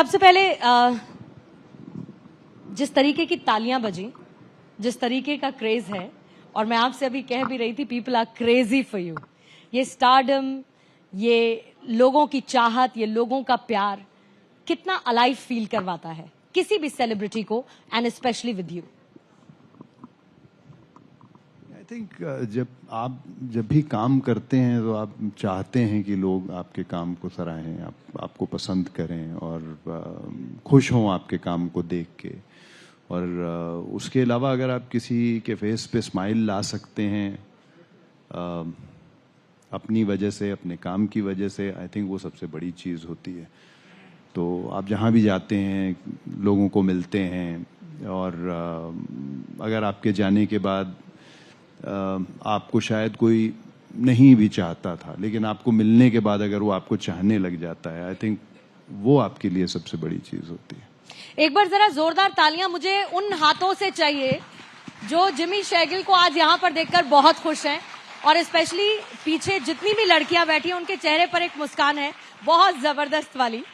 सबसे पहले जिस तरीके की तालियां बजी, जिस तरीके का क्रेज है, और मैं आपसे अभी कह भी रही थी, people are crazy for you. ये स्टारडम, ये लोगों की चाहत, ये लोगों का प्यार कितना अलाइव फील करवाता है किसी भी सेलिब्रिटी को, and specially with you. I think जब भी काम करते हैं तो आप चाहते हैं कि लोग आपके काम को सराहें, आपको पसंद करें और खुश हों आपके काम को देख के। और उसके अलावा अगर आप किसी के फेस पे स्माइल ला सकते हैं अपनी वजह से, अपने काम की वजह से, आई थिंक वो सबसे बड़ी चीज़ होती है। तो आप जहाँ भी जाते हैं लोगों को मिलते हैं, और अगर आपके जाने के बाद आपको शायद कोई नहीं भी चाहता था, लेकिन आपको मिलने के बाद अगर वो आपको चाहने लग जाता है, आई थिंक वो आपके लिए सबसे बड़ी चीज़ होती है। एक बार जरा जोरदार तालियां मुझे उन हाथों से चाहिए जो जिमी शेगिल को आज यहाँ पर देखकर बहुत खुश हैं, और स्पेशली पीछे जितनी भी लड़कियां बैठी हैं उनके चेहरे पर एक मुस्कान है बहुत जबरदस्त वाली,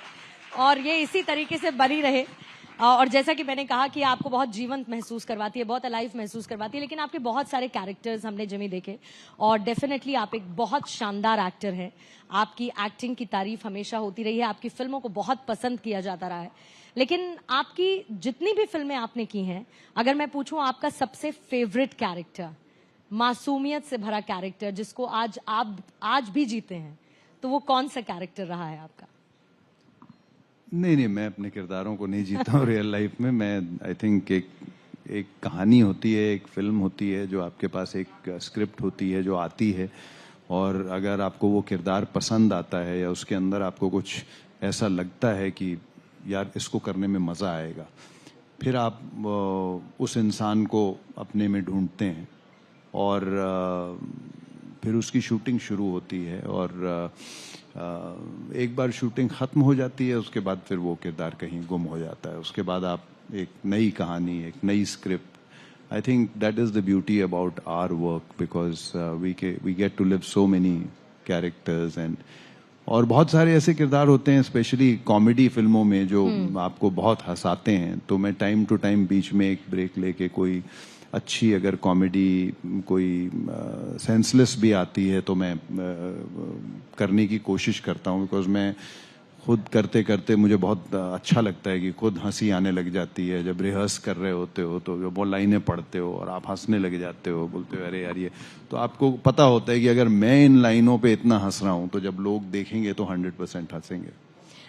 और ये इसी तरीके से बनी रहे। और जैसा कि मैंने कहा कि आपको बहुत जीवंत महसूस करवाती है, बहुत अलाइव महसूस करवाती है, लेकिन आपके बहुत सारे कैरेक्टर्स हमने जिमी देखे, और डेफिनेटली आप एक बहुत शानदार एक्टर हैं। आपकी एक्टिंग की तारीफ हमेशा होती रही है, आपकी फिल्मों को बहुत पसंद किया जाता रहा है, लेकिन आपकी जितनी भी फिल्में आपने की हैं, अगर मैं पूछूं आपका सबसे फेवरेट कैरेक्टर, मासूमियत से भरा कैरेक्टर जिसको आज आप आज भी जीते हैं, तो वो कौन सा कैरेक्टर रहा है आपका? नहीं, मैं अपने किरदारों को नहीं जीता हूँ रियल लाइफ में। मैं आई थिंक एक कहानी होती है, एक फिल्म होती है, जो आपके पास एक स्क्रिप्ट होती है जो आती है, और अगर आपको वो किरदार पसंद आता है या उसके अंदर आपको कुछ ऐसा लगता है कि यार इसको करने में मज़ा आएगा, फिर आप उस इंसान को अपने में ढूंढते हैं, और फिर उसकी शूटिंग शुरू होती है, और एक बार शूटिंग ख़त्म हो जाती है, उसके बाद फिर वो किरदार कहीं गुम हो जाता है। उसके बाद आप एक नई कहानी, एक नई script, I think that is the beauty about our work, because we get to live so many characters, and और बहुत सारे ऐसे किरदार होते हैं स्पेशली कॉमेडी फिल्मों में जो आपको बहुत हंसाते हैं। तो मैं टाइम टू टाइम बीच में एक ब्रेक लेके कोई अच्छी अगर कॉमेडी, कोई सेंसलेस भी आती है, तो मैं करने की कोशिश करता हूँ, बिकॉज मैं खुद करते करते मुझे बहुत अच्छा लगता है कि खुद हंसी आने लग जाती है। जब रिहर्स कर रहे होते हो तो जब वो लाइनें पढ़ते हो और आप हंसने लग जाते हो, बोलते हो अरे यार ये, तो आपको पता होता है कि अगर मैं इन लाइनों पे इतना हंस रहा हूँ तो जब लोग देखेंगे तो 100% हंसेंगे।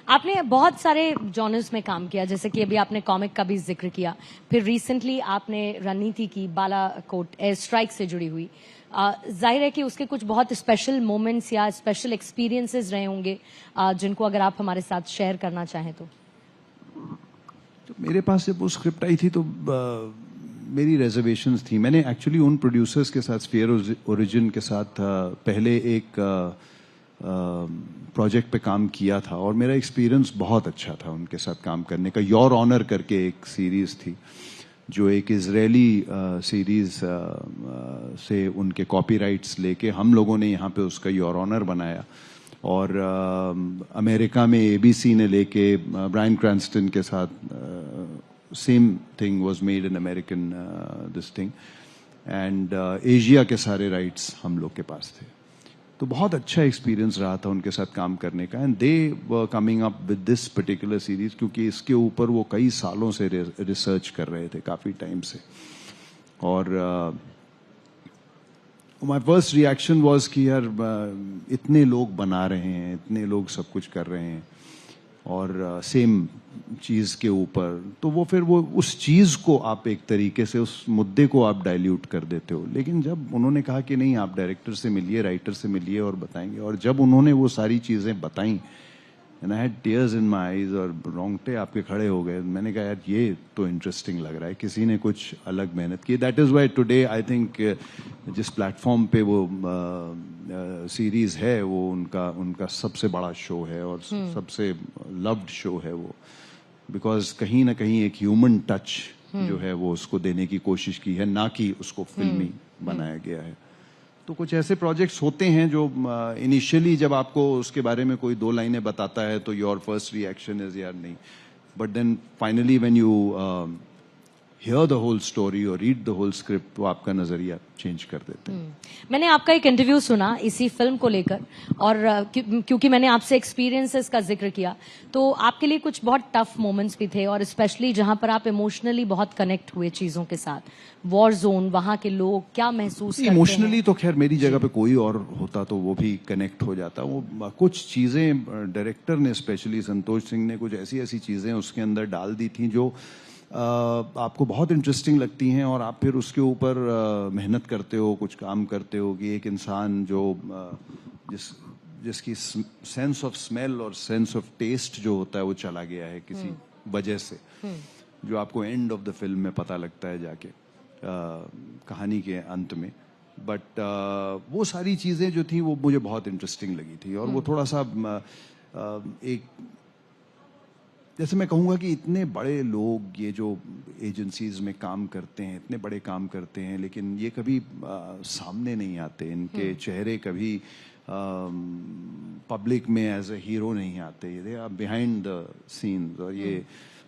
आपने बहुत सारे जॉनर्स में काम किया, जैसे कि अभी आपने कॉमिक का भी जिक्र किया, फिर रिसेंटली आपने रणनीति की, बालाकोट एयर स्ट्राइक से जुड़ी हुई। जाहिर है कि उसके कुछ बहुत स्पेशल मोमेंट्स या स्पेशल एक्सपीरियंसेस रहे होंगे, जिनको अगर आप हमारे साथ शेयर करना चाहें तो मेरे पास जब वो स्क्रिप्ट आई थी तो मेरी रिजर्वेशंस थी। मैंने एक्चुअली उन प्रोड्यूसर्स के साथ, स्फीयर ओरिजिन के साथ पहले एक प्रोजेक्ट पे काम किया था, और मेरा एक्सपीरियंस बहुत अच्छा था उनके साथ काम करने का। योर ऑनर करके एक सीरीज़ थी, जो एक इजरायली सीरीज़ से उनके कॉपीराइट्स लेके हम लोगों ने यहाँ पे उसका योर ऑनर बनाया, और अमेरिका में एबीसी ने लेके ब्रायन क्रैंस्टन के साथ same thing was made in American this thing, and Asia के सारे राइट्स हम लोग के पास थे। तो बहुत अच्छा एक्सपीरियंस रहा था उनके साथ काम करने का, and they were coming up with this particular series, क्योंकि इसके ऊपर वो कई सालों से रिसर्च कर रहे थे, काफ़ी टाइम से। और माय फर्स्ट रिएक्शन वाज कि यार इतने लोग बना रहे हैं, इतने लोग सब कुछ कर रहे हैं, और सेम चीज़ के ऊपर, तो वो फिर वो उस चीज़ को आप एक तरीके से, उस मुद्दे को आप डाइल्यूट कर देते हो। लेकिन जब उन्होंने कहा कि नहीं, आप डायरेक्टर से मिलिए, राइटर से मिलिए और बताएंगे, और जब उन्होंने वो सारी चीज़ें बताई, and I had tears in my eyes, और रोंगटे आपके खड़े हो गए। मैंने कहा यार ये तो इंटरेस्टिंग लग रहा है, किसी ने कुछ अलग मेहनत की। That is why today I think जिस प्लेटफॉर्म पे वो सीरीज़ है, वो उनका सबसे बड़ा शो है और सबसे लव्ड शो है वो, बिकॉज कहीं ना कहीं एक ह्यूमन टच जो है वो उसको देने की कोशिश की है, ना कि उसको फिल्मी बनाया गया है। तो कुछ ऐसे प्रोजेक्ट्स होते हैं जो इनिशियली जब आपको उसके बारे में कोई दो लाइनें बताता है तो योर फर्स्ट रिएक्शन इज यार नहीं, but then finally when you hear the whole story or read the whole script, वो आपका नजरिया चेंज कर देते हैं। मैंने आपका एक इंटरव्यू सुना इसी फिल्म को लेकर, और क्योंकि मैंने आपसे एक्सपीरियंसेस का जिक्र किया, तो आपके लिए कुछ बहुत टफ मोमेंट्स भी थे, और स्पेशली जहां पर आप इमोशनली बहुत कनेक्ट हुए चीजों के साथ। वॉर जोन, वहां के लोग क्या महसूस करते हैं? इमोशनली तो खैर मेरी जगह पे कोई और होता तो वो भी कनेक्ट हो जाता। वो कुछ चीजें डायरेक्टर ने, स्पेशली संतोष सिंह ने, कुछ ऐसी ऐसी चीजें उसके अंदर डाल दी थी जो आपको बहुत इंटरेस्टिंग लगती हैं, और आप फिर उसके ऊपर मेहनत करते हो, कुछ काम करते हो कि एक इंसान जो जिसकी सेंस ऑफ स्मेल और सेंस ऑफ टेस्ट जो होता है वो चला गया है किसी वजह से, जो आपको एंड ऑफ द फिल्म में पता लगता है जाके कहानी के अंत में। बट वो सारी चीजें जो थी वो मुझे बहुत इंटरेस्टिंग लगी थी, और वो थोड़ा सा एक, जैसे मैं कहूँगा कि इतने बड़े लोग ये जो एजेंसीज में काम करते हैं, इतने बड़े काम करते हैं, लेकिन ये कभी सामने नहीं आते, इनके चेहरे कभी पब्लिक में एज ए हीरो नहीं आते, ये आर बिहाइंड द सीन्स, और ये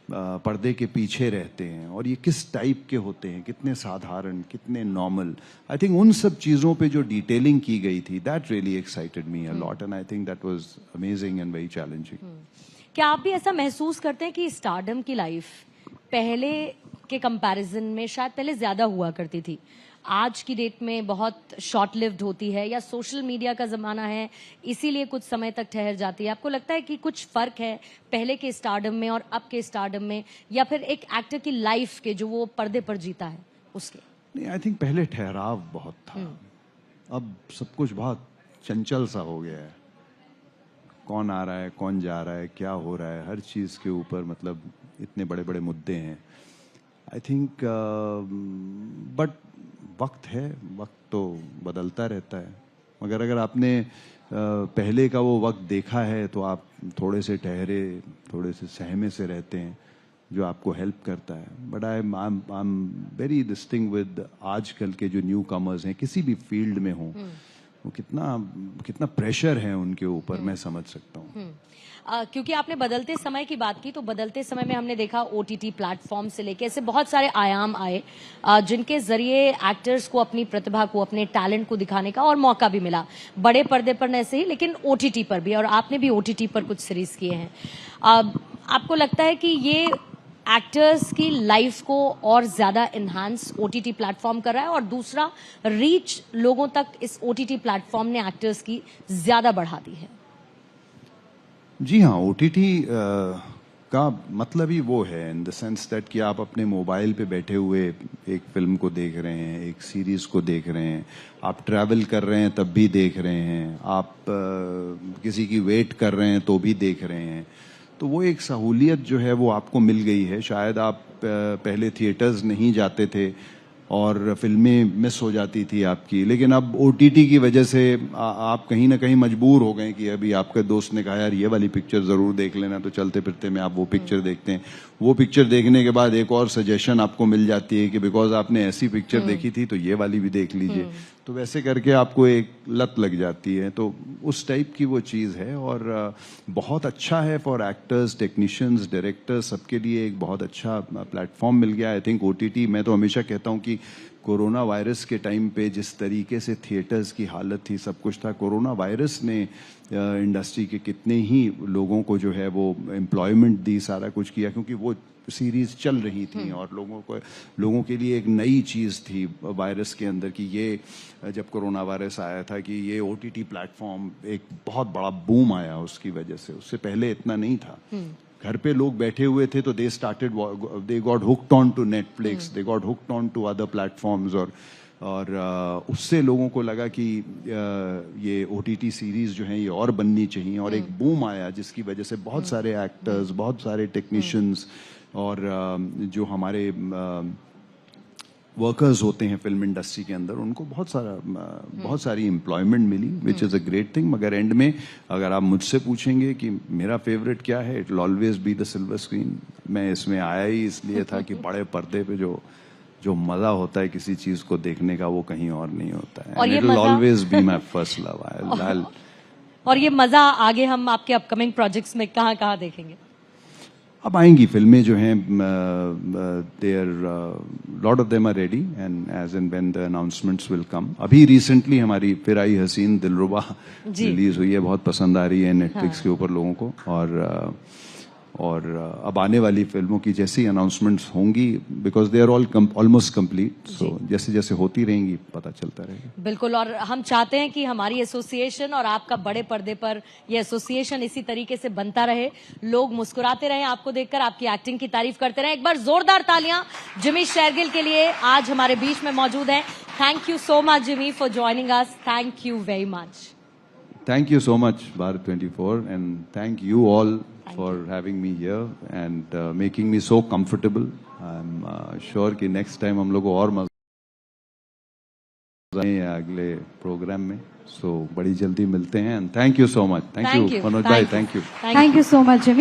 पर्दे के पीछे रहते हैं, और ये किस टाइप के होते हैं, कितने साधारण, कितने नॉर्मल। आई थिंक उन सब चीज़ों पे जो डिटेलिंग की गई थी, that really excited me a lot, and I think that was amazing and very challenging. क्या आप भी ऐसा महसूस करते हैं कि स्टारडम की लाइफ पहले के कंपैरिजन में शायद पहले ज्यादा हुआ करती थी, आज की डेट में बहुत शॉर्ट लिव्ड होती है, या सोशल मीडिया का जमाना है इसीलिए कुछ समय तक ठहर जाती है? आपको लगता है कि कुछ फर्क है पहले के स्टारडम में और अब के स्टारडम में, या फिर एक एक्टर की लाइफ के जो वो पर्दे पर जीता है उसके? नहीं, आई थिंक पहले ठहराव बहुत था, अब सब कुछ बहुत चंचल सा हो गया है। कौन आ रहा है, कौन जा रहा है, क्या हो रहा है, हर चीज़ के ऊपर मतलब इतने बड़े बड़े मुद्दे हैं। आई थिंक बट वक्त है, वक्त तो बदलता रहता है, मगर अगर आपने पहले का वो वक्त देखा है तो आप थोड़े से ठहरे, थोड़े से सहमे से रहते हैं, जो आपको हेल्प करता है। But I am very distinct with आजकल के जो न्यू कमर्स हैं, किसी भी फील्ड में हों, वो कितना प्रेशर है उनके ऊपर, मैं समझ सकता हूँ। क्योंकि आपने बदलते समय की बात की, तो बदलते समय में हमने देखा ओटीटी प्लेटफॉर्म से लेके ऐसे बहुत सारे आयाम आए जिनके जरिए एक्टर्स को अपनी प्रतिभा को, अपने टैलेंट को दिखाने का और मौका भी मिला, बड़े पर्दे पर ऐसे ही, लेकिन ओटीटी पर भी, और आपने भी ओटीटी पर कुछ सीरीज किए हैं। आपको लगता है कि ये एक्टर्स की लाइफ को और ज्यादा इनहांस ओटीटी प्लेटफॉर्म कर रहा है, और दूसरा रीच लोगों तक इस ओटीटी प्लेटफॉर्म ने एक्टर्स की ज्यादा बढ़ा दी है? जी हाँ, ओटीटी का मतलब ही वो है, इन द सेंस दैट कि आप अपने मोबाइल पे बैठे हुए एक फिल्म को देख रहे हैं, एक सीरीज को देख रहे हैं, आप ट्रैवल कर रहे हैं तब भी देख रहे हैं, आप किसी की वेट कर रहे हैं तो भी देख रहे हैं। तो वो एक सहूलियत जो है वो आपको मिल गई है। शायद आप पहले थिएटर्स नहीं जाते थे और फिल्में मिस हो जाती थी आपकी, लेकिन अब ओटीटी की वजह से आप कहीं ना कहीं मजबूर हो गए कि अभी आपके दोस्त ने कहा यार ये वाली पिक्चर जरूर देख लेना, तो चलते फिरते में आप वो पिक्चर देखते हैं। वो पिक्चर देखने के बाद एक और सजेशन आपको मिल जाती है कि बिकॉज आपने ऐसी पिक्चर देखी थी तो ये वाली भी देख लीजिए, तो वैसे करके आपको एक लत लग जाती है। तो उस टाइप की वो चीज़ है, और बहुत अच्छा है फॉर एक्टर्स, टेक्नीशियंस, डायरेक्टर्स, सबके लिए एक बहुत अच्छा प्लेटफॉर्म मिल गया। आई थिंक ओटीटी, मैं तो हमेशा कहता हूँ कि कोरोना वायरस के टाइम पे जिस तरीके से थिएटर्स की हालत थी, सब कुछ था, कोरोना वायरस ने इंडस्ट्री के कितने ही लोगों को जो है वो एम्प्लॉयमेंट दी, सारा कुछ किया, क्योंकि वो सीरीज चल रही थी और लोगों के लिए एक नई चीज़ थी वायरस के अंदर, कि ये जब कोरोना वायरस आया था कि ये ओटीटी प्लेटफॉर्म एक बहुत बड़ा बूम आया उसकी वजह से, उससे पहले इतना नहीं था। घर पे लोग बैठे हुए थे तो they got hooked on to Netflix, they got hooked on to other platforms, और उससे लोगों को लगा कि ये ओटीटी सीरीज जो हैं ये और बननी चाहिए, और एक बूम आया जिसकी वजह से बहुत सारे एक्टर्स, बहुत सारे टेक्नीशियंस और जो हमारे वर्कर्स होते हैं फिल्म इंडस्ट्री के अंदर, उनको बहुत सारी एम्प्लॉयमेंट मिली, which is a great thing. मगर एंड में अगर आप मुझसे पूछेंगे कि मेरा फेवरेट क्या है, it will always be the silver screen. मैं इसमें आया ही इसलिए था कि बड़े पर्दे पे जो मजा होता है किसी चीज को देखने का, वो कहीं और नहीं होता है। और it will always be my first love. और ये मजा आगे हम आपके अपकमिंग प्रोजेक्ट्स में कहाँ देखेंगे? अब आएंगी फिल्में जो हैं, there lot of them are ready and as and when the announcements will come. अभी रिसेंटली हमारी फिर आई हसीन दिलरुबा रिलीज हुई है, बहुत पसंद आ रही है नेटफ्लिक्स के ऊपर लोगों को. और अब आने वाली फिल्मों की जैसी अनाउंसमेंट्स होंगी, because they are almost complete, so जैसे जैसे होती रहेंगी पता चलता रहेगा. बिल्कुल, और हम चाहते हैं कि हमारी एसोसिएशन और आपका बड़े पर्दे पर ये एसोसिएशन इसी तरीके से बनता रहे, लोग मुस्कुराते रहें आपको देखकर, आपकी एक्टिंग की तारीफ करते रहें. एक बार जोरदार तालियां जिमी शेरगिल के लिए, आज हमारे बीच में मौजूद हैं. Thank you so much Jimmy for joining us. Thank you very much. Thank you so much, Bharat 24, and thank you all for having me here and making me so comfortable. I'm sure कि next time हम लोग को और मजा आए अगले programme में. So बड़ी जल्दी मिलते हैं. And thank you so much. Thank you, Manoj bhai. Thank you. Thank you so much, Jimmy.